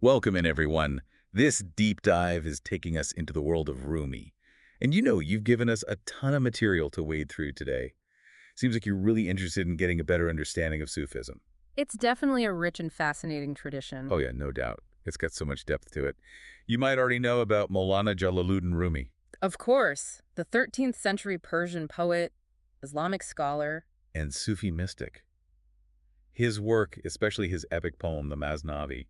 Welcome in, everyone. This deep dive is taking us into the world of Rumi. And you've given us a ton of material to wade through today. Seems like you're really interested in getting a better understanding of Sufism. It's definitely a rich and fascinating tradition. Oh yeah, no doubt. It's got so much depth to it. You might already know about Maulana Jalaluddin Rumi Of course, the 13th century Persian poet, Islamic scholar. and Sufi mystic. His work, especially his epic poem, the Masnavi,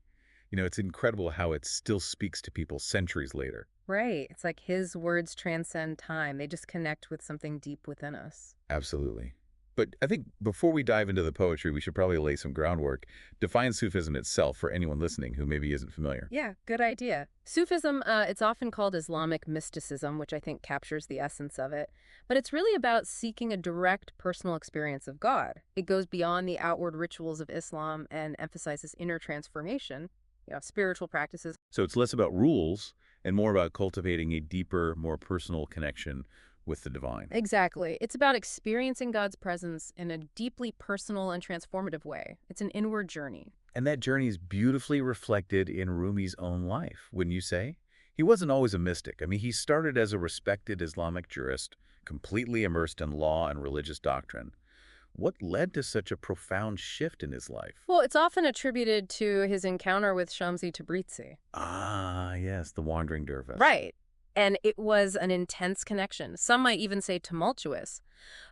it's incredible how it still speaks to people centuries later. Right. It's like his words transcend time. They just connect with something deep within us. Absolutely. But I think before we dive into the poetry, we should probably lay some groundwork. Define Sufism itself for anyone listening who maybe isn't familiar. Yeah, good idea. Sufism, it's often called Islamic mysticism, which I think captures the essence of it. But it's really about seeking a direct personal experience of God. It goes beyond the outward rituals of Islam and emphasizes inner transformation, spiritual practices. So it's less about rules and more about cultivating a deeper, more personal connection with the divine. Exactly. It's about experiencing God's presence in a deeply personal and transformative way. It's an inward journey. And that journey is beautifully reflected in Rumi's own life, wouldn't you say? He wasn't always a mystic. I mean, he started as a respected Islamic jurist, completely immersed in law and religious doctrine. What led to such a profound shift in his life? Well, it's often attributed to his encounter with Shams of Tabriz. Ah, yes, the wandering dervish. Right. And it was an intense connection. Some might even say tumultuous.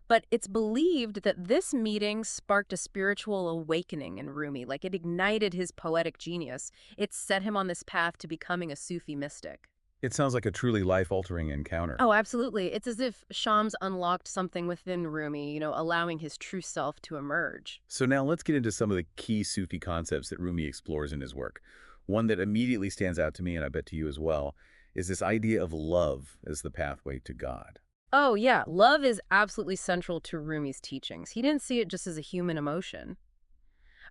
But it's believed that this meeting sparked a spiritual awakening in Rumi. Like it ignited his poetic genius. It set him on this path to becoming a Sufi mystic. It sounds like a truly life-altering encounter. Oh, absolutely. It's as if Shams unlocked something within Rumi, allowing his true self to emerge. So now let's get into some of the key Sufi concepts that Rumi explores in his work. One that immediately stands out to me, and I bet to you as well, is this idea of love as the pathway to God. Oh, yeah. Love is absolutely central to Rumi's teachings. He didn't see it just as a human emotion,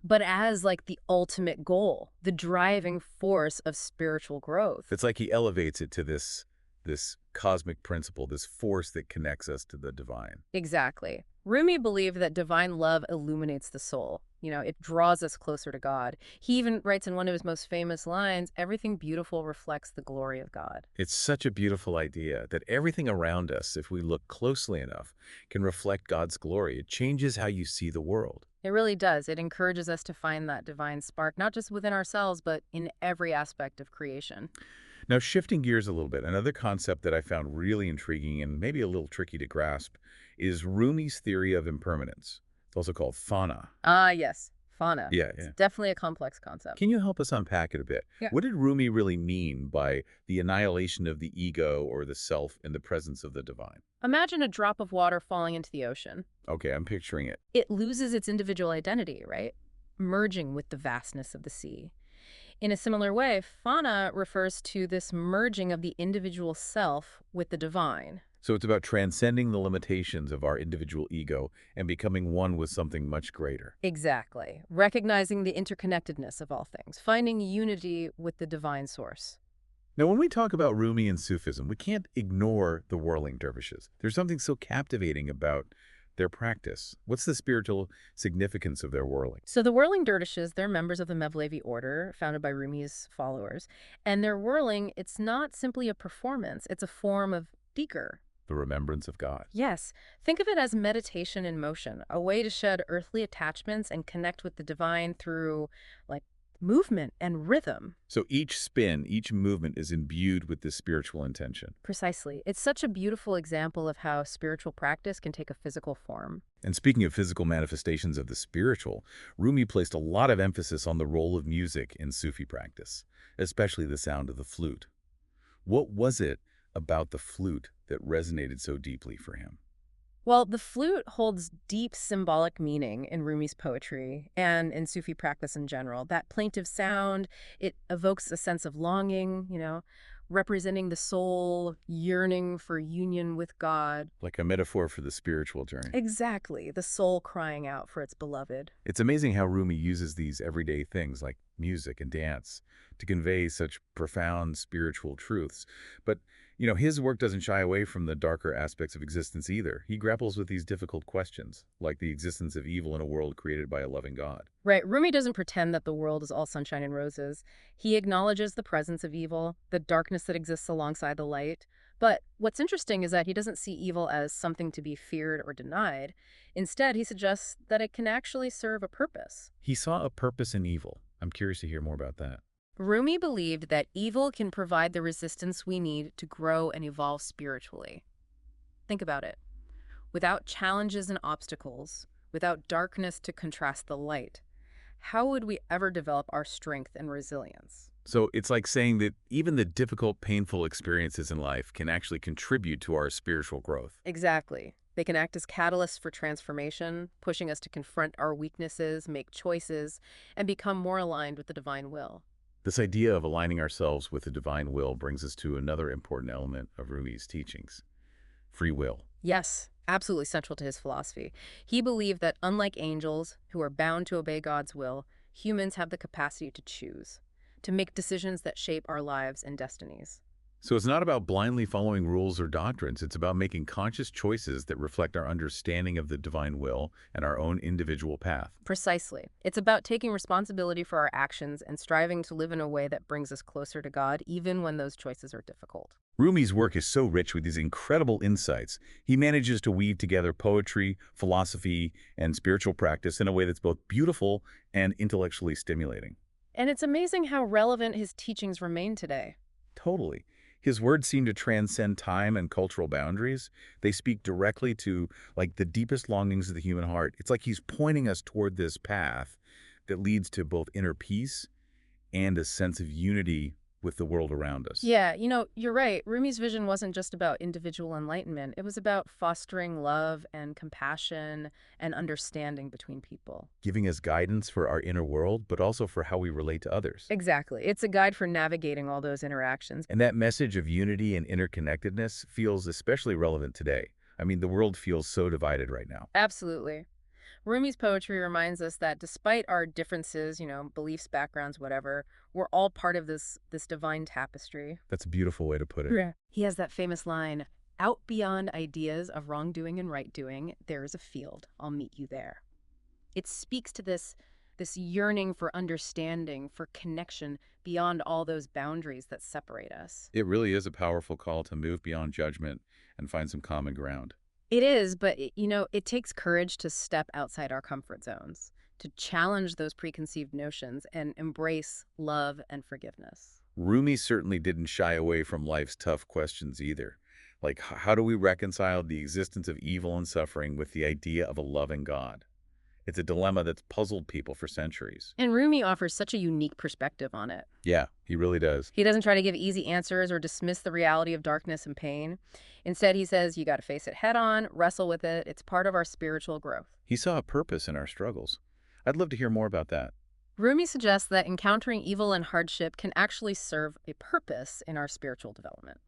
but as like the ultimate goal, the driving force of spiritual growth. It's like he elevates it to this cosmic principle, this force that connects us to the divine. Exactly. Rumi believed that divine love illuminates the soul. It draws us closer to God. He even writes in one of his most famous lines, everything beautiful reflects the glory of God. It's such a beautiful idea that everything around us, if we look closely enough, can reflect God's glory. It changes how you see the world. It really does. It encourages us to find that divine spark, not just within ourselves, but in every aspect of creation. Now, shifting gears a little bit, another concept that I found really intriguing and maybe a little tricky to grasp is Rumi's theory of impermanence. It's also called fana. Ah, yes. Fana. Yeah, It's yeah. definitely a complex concept. Can you help us unpack it a bit? Yeah. What did Rumi really mean by the annihilation of the ego or the self in the presence of the divine? Imagine a drop of water falling into the ocean. Okay, I'm picturing it. It loses its individual identity, right? Merging with the vastness of the sea. In a similar way, fana refers to this merging of the individual self with the divine. So it's about transcending the limitations of our individual ego and becoming one with something much greater. Exactly. Recognizing the interconnectedness of all things, finding unity with the divine source. Now, when we talk about Rumi and Sufism, we can't ignore the whirling dervishes. There's something so captivating about their practice. What's the spiritual significance of their whirling? So the whirling dervishes, they're members of the Mevlevi order, founded by Rumi's followers. And their whirling, it's not simply a performance, it's a form of dhikr. The remembrance of God. Yes, think of it as meditation in motion, a way to shed earthly attachments and connect with the divine through, like, movement and rhythm. So each spin, each movement is imbued with this spiritual intention. Precisely. It's such a beautiful example of how spiritual practice can take a physical form. And speaking of physical manifestations of the spiritual, Rumi placed a lot of emphasis on the role of music in Sufi practice, especially the sound of the flute. What was it about the flute that resonated so deeply for him? Well, the flute holds deep symbolic meaning in Rumi's poetry and in Sufi practice in general. That plaintive sound, it evokes a sense of longing, representing the soul yearning for union with God. Like a metaphor for the spiritual journey. Exactly, the soul crying out for its beloved. It's amazing how Rumi uses these everyday things like music and dance to convey such profound spiritual truths. But His work doesn't shy away from the darker aspects of existence either. He grapples with these difficult questions, like the existence of evil in a world created by a loving God. Right, Rumi doesn't pretend that the world is all sunshine and roses. He acknowledges the presence of evil, the darkness that exists alongside the light. But what's interesting is that he doesn't see evil as something to be feared or denied. Instead, he suggests that it can actually serve a purpose. He saw a purpose in evil. I'm curious to hear more about that. Rumi believed that evil can provide the resistance we need to grow and evolve spiritually. Think about it. Without challenges and obstacles, without darkness to contrast the light, how would we ever develop our strength and resilience? So it's like saying that even the difficult, painful experiences in life can actually contribute to our spiritual growth. Exactly. They can act as catalysts for transformation, pushing us to confront our weaknesses, make choices, and become more aligned with the divine will. This idea of aligning ourselves with the divine will brings us to another important element of Rumi's teachings: free will. Yes, absolutely central to his philosophy. He believed that unlike angels, who are bound to obey God's will, humans have the capacity to choose, to make decisions that shape our lives and destinies. So it's not about blindly following rules or doctrines. It's about making conscious choices that reflect our understanding of the divine will and our own individual path. Precisely. It's about taking responsibility for our actions and striving to live in a way that brings us closer to God, even when those choices are difficult. Rumi's work is so rich with these incredible insights. He manages to weave together poetry, philosophy, and spiritual practice in a way that's both beautiful and intellectually stimulating. And it's amazing how relevant his teachings remain today. Totally. His words seem to transcend time and cultural boundaries. They speak directly to, the deepest longings of the human heart. It's like he's pointing us toward this path that leads to both inner peace and a sense of unity with the world around us. Yeah, you're right. Rumi's vision wasn't just about individual enlightenment. It was about fostering love and compassion and understanding between people. Giving us guidance for our inner world, but also for how we relate to others. Exactly. It's a guide for navigating all those interactions. And that message of unity and interconnectedness feels especially relevant today. I mean, the world feels so divided right now. Absolutely. Rumi's poetry reminds us that despite our differences, beliefs, backgrounds, whatever, we're all part of this divine tapestry. That's a beautiful way to put it. Yeah. He has that famous line, "Out beyond ideas of wrongdoing and right doing, there is a field. I'll meet you there." It speaks to this yearning for understanding, for connection beyond all those boundaries that separate us. It really is a powerful call to move beyond judgment and find some common ground. It is, but it takes courage to step outside our comfort zones, to challenge those preconceived notions and embrace love and forgiveness. Rumi certainly didn't shy away from life's tough questions either. How do we reconcile the existence of evil and suffering with the idea of a loving God? It's a dilemma that's puzzled people for centuries. And Rumi offers such a unique perspective on it. Yeah, he really does. He doesn't try to give easy answers or dismiss the reality of darkness and pain. Instead, he says you got to face it head on, wrestle with it. It's part of our spiritual growth. He saw a purpose in our struggles. I'd love to hear more about that. Rumi suggests that encountering evil and hardship can actually serve a purpose in our spiritual development.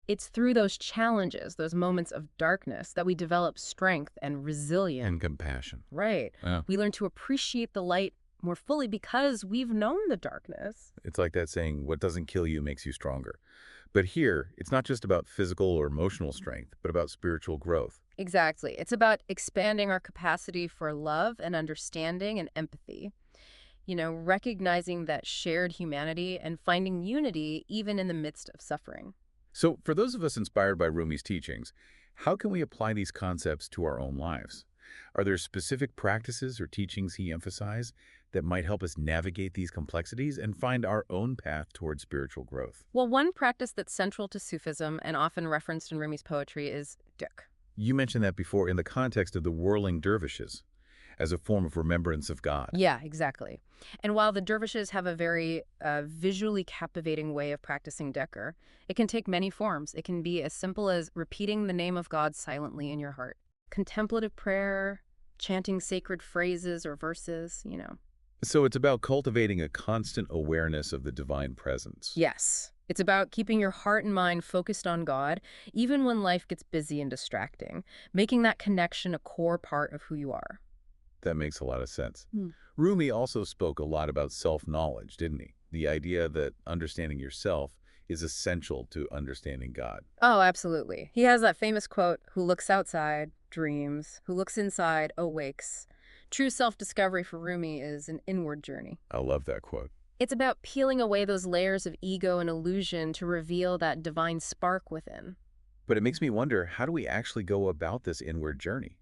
It's through those challenges, those moments of darkness, that we develop strength and resilience. And compassion. Right. Yeah. We learn to appreciate the light more fully because we've known the darkness. It's like that saying, what doesn't kill you makes you stronger. But here, it's not just about physical or emotional strength, but about spiritual growth. Exactly. It's about expanding our capacity for love and understanding and empathy. Recognizing that shared humanity and finding unity even in the midst of suffering. So for those of us inspired by Rumi's teachings, how can we apply these concepts to our own lives? Are there specific practices or teachings he emphasized that might help us navigate these complexities and find our own path toward spiritual growth? Well, one practice that's central to Sufism and often referenced in Rumi's poetry is duk. You mentioned that before in the context of the whirling dervishes as a form of remembrance of God. Yeah, exactly. And while the dervishes have a very visually captivating way of practicing dhikr, it can take many forms. It can be as simple as repeating the name of God silently in your heart. Contemplative prayer, chanting sacred phrases or verses. So it's about cultivating a constant awareness of the divine presence. Yes. It's about keeping your heart and mind focused on God, even when life gets busy and distracting, making that connection a core part of who you are. That makes a lot of sense. Rumi also spoke a lot about self-knowledge, didn't he? The idea that understanding yourself is essential to understanding God. Oh, absolutely. He has that famous quote, who looks outside, dreams, who looks inside, awakes. True self-discovery for Rumi is an inward journey. I love that quote. It's about peeling away those layers of ego and illusion to reveal that divine spark within. But it makes me wonder, how do we actually go about this inward journey?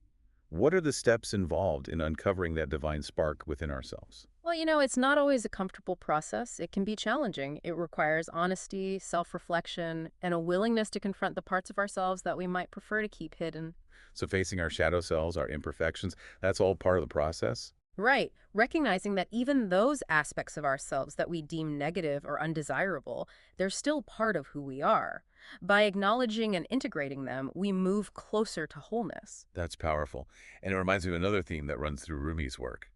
What are the steps involved in uncovering that divine spark within ourselves? Well, it's not always a comfortable process. It can be challenging. It requires honesty, self-reflection, and a willingness to confront the parts of ourselves that we might prefer to keep hidden. So facing our shadow selves, our imperfections, that's all part of the process? Right. Recognizing that even those aspects of ourselves that we deem negative or undesirable, they're still part of who we are. By acknowledging and integrating them, we move closer to wholeness. That's powerful. And it reminds me of another theme that runs through Rumi's work: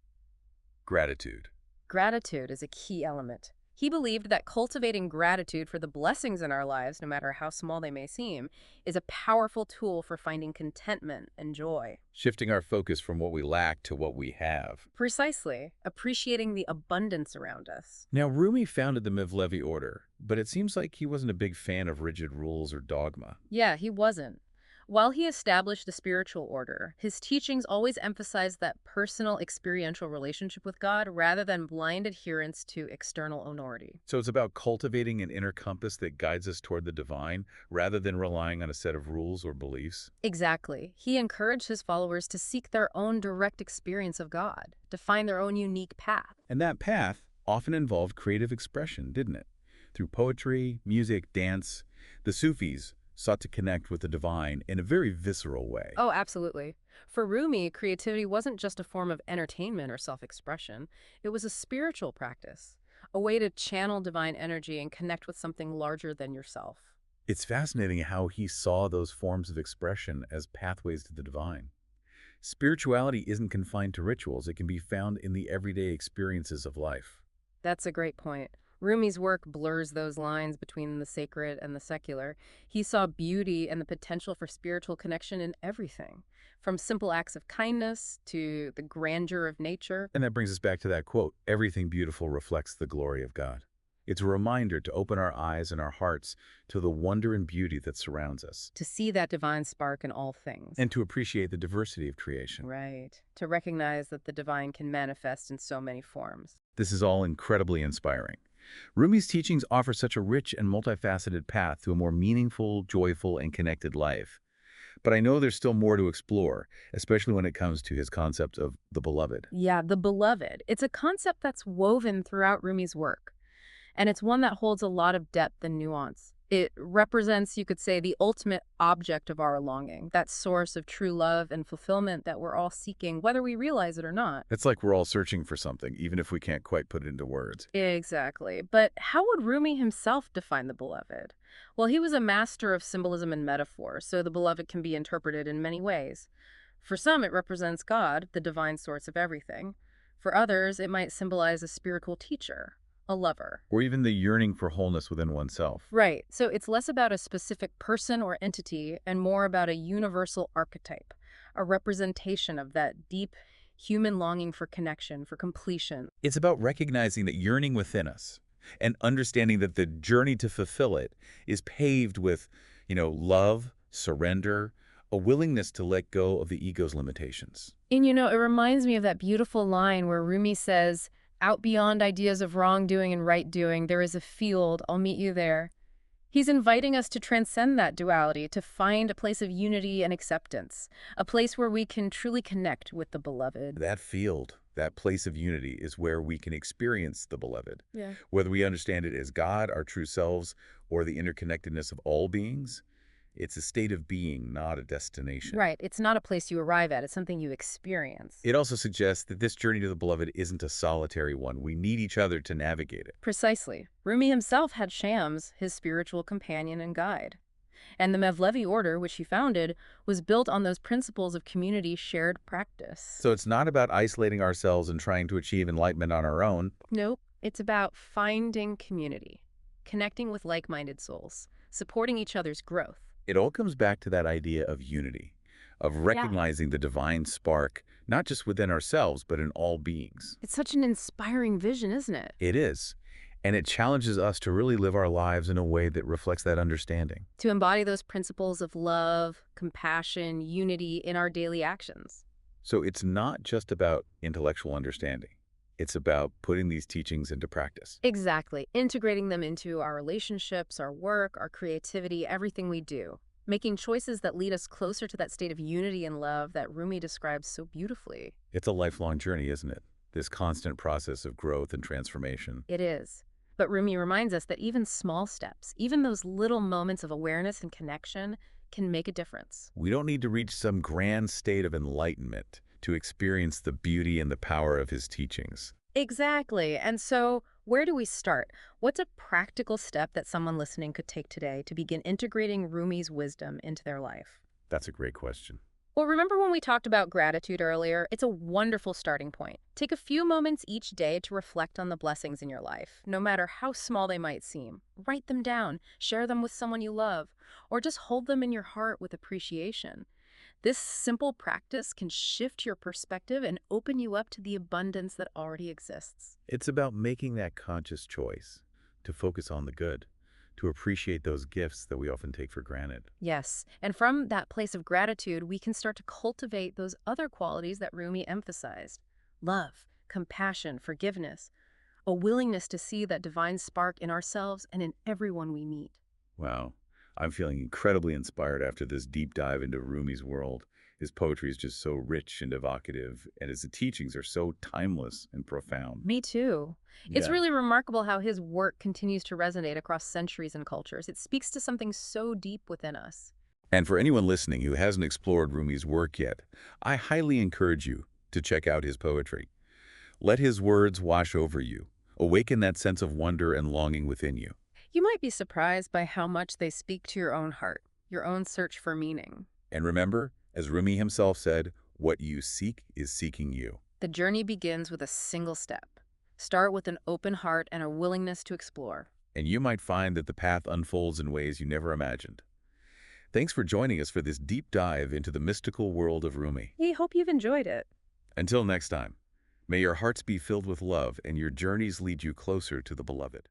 gratitude. Gratitude is a key element. He believed that cultivating gratitude for the blessings in our lives, no matter how small they may seem, is a powerful tool for finding contentment and joy. Shifting our focus from what we lack to what we have. Precisely, appreciating the abundance around us. Now, Rumi founded the Mevlevi order, but it seems like he wasn't a big fan of rigid rules or dogma. Yeah, he wasn't. While he established the spiritual order, his teachings always emphasized that personal experiential relationship with God rather than blind adherence to external authority. So it's about cultivating an inner compass that guides us toward the divine, rather than relying on a set of rules or beliefs. Exactly. He encouraged his followers to seek their own direct experience of God, to find their own unique path. And that path often involved creative expression, didn't it? Through poetry, music, dance, the Sufis sought to connect with the divine in a very visceral way. Oh, absolutely. For Rumi, creativity wasn't just a form of entertainment or self-expression. It was a spiritual practice, a way to channel divine energy and connect with something larger than yourself. It's fascinating how he saw those forms of expression as pathways to the divine. Spirituality isn't confined to rituals. It can be found in the everyday experiences of life. That's a great point. Rumi's work blurs those lines between the sacred and the secular. He saw beauty and the potential for spiritual connection in everything, from simple acts of kindness to the grandeur of nature. And that brings us back to that quote: everything beautiful reflects the glory of God. It's a reminder to open our eyes and our hearts to the wonder and beauty that surrounds us, To see that divine spark in all things. and to appreciate the diversity of creation. Right. To recognize that the divine can manifest in so many forms. This is all incredibly inspiring. Rumi's teachings offer such a rich and multifaceted path to a more meaningful, joyful, and connected life. But I know there's still more to explore, especially when it comes to his concept of the beloved. Yeah, the beloved. It's a concept that's woven throughout Rumi's work, and it's one that holds a lot of depth and nuance. It represents, you could say, the ultimate object of our longing, that source of true love and fulfillment that we're all seeking, whether we realize it or not. It's like we're all searching for something, even if we can't quite put it into words. Exactly. But how would Rumi himself define the beloved? Well, he was a master of symbolism and metaphor, so the beloved can be interpreted in many ways. For some, it represents God, the divine source of everything. For others, it might symbolize a spiritual teacher, a lover. Or even the yearning for wholeness within oneself. Right. So it's less about a specific person or entity and more about a universal archetype, a representation of that deep human longing for connection, for completion. It's about recognizing that yearning within us and understanding that the journey to fulfill it is paved with, love, surrender, a willingness to let go of the ego's limitations. And it reminds me of that beautiful line where Rumi says, "Out beyond ideas of wrongdoing and right doing, there is a field, I'll meet you there." He's inviting us to transcend that duality, to find a place of unity and acceptance, a place where we can truly connect with the beloved. That field, that place of unity, is where we can experience the beloved. Yeah. Whether we understand it as God, our true selves, or the interconnectedness of all beings, it's a state of being, not a destination. Right. It's not a place you arrive at. It's something you experience. It also suggests that this journey to the beloved isn't a solitary one. We need each other to navigate it. Precisely. Rumi himself had Shams, his spiritual companion and guide. And the Mevlevi order, which he founded, was built on those principles of community shared practice. So it's not about isolating ourselves and trying to achieve enlightenment on our own. Nope. It's about finding community, connecting with like-minded souls, supporting each other's growth. It all comes back to that idea of unity, of recognizing the divine spark, not just within ourselves, but in all beings. It's such an inspiring vision, isn't it? It is. And it challenges us to really live our lives in a way that reflects that understanding. To embody those principles of love, compassion, unity in our daily actions. So it's not just about intellectual understanding. It's about putting these teachings into practice. Exactly. Integrating them into our relationships, our work, our creativity, everything we do. Making choices that lead us closer to that state of unity and love that Rumi describes so beautifully. It's a lifelong journey, isn't it? This constant process of growth and transformation. It is. But Rumi reminds us that even small steps, even those little moments of awareness and connection, can make a difference. We don't need to reach some grand state of enlightenment to experience the beauty and the power of his teachings. Exactly. And so, where do we start? What's a practical step that someone listening could take today to begin integrating Rumi's wisdom into their life? That's a great question. Well, remember when we talked about gratitude earlier? It's a wonderful starting point. Take a few moments each day to reflect on the blessings in your life, no matter how small they might seem. Write them down, share them with someone you love, or just hold them in your heart with appreciation. This simple practice can shift your perspective and open you up to the abundance that already exists. It's about making that conscious choice to focus on the good, to appreciate those gifts that we often take for granted. Yes, and from that place of gratitude, we can start to cultivate those other qualities that Rumi emphasized: love, compassion, forgiveness, a willingness to see that divine spark in ourselves and in everyone we meet. Wow. I'm feeling incredibly inspired after this deep dive into Rumi's world. His poetry is just so rich and evocative, and his teachings are so timeless and profound. Me too. It's Yeah. really remarkable how his work continues to resonate across centuries and cultures. It speaks to something so deep within us. And for anyone listening who hasn't explored Rumi's work yet, I highly encourage you to check out his poetry. Let his words wash over you, awaken that sense of wonder and longing within you. You might be surprised by how much they speak to your own heart, your own search for meaning. And remember, as Rumi himself said, what you seek is seeking you. The journey begins with a single step. Start with an open heart and a willingness to explore. And you might find that the path unfolds in ways you never imagined. Thanks for joining us for this deep dive into the mystical world of Rumi. We hope you've enjoyed it. Until next time, may your hearts be filled with love and your journeys lead you closer to the beloved.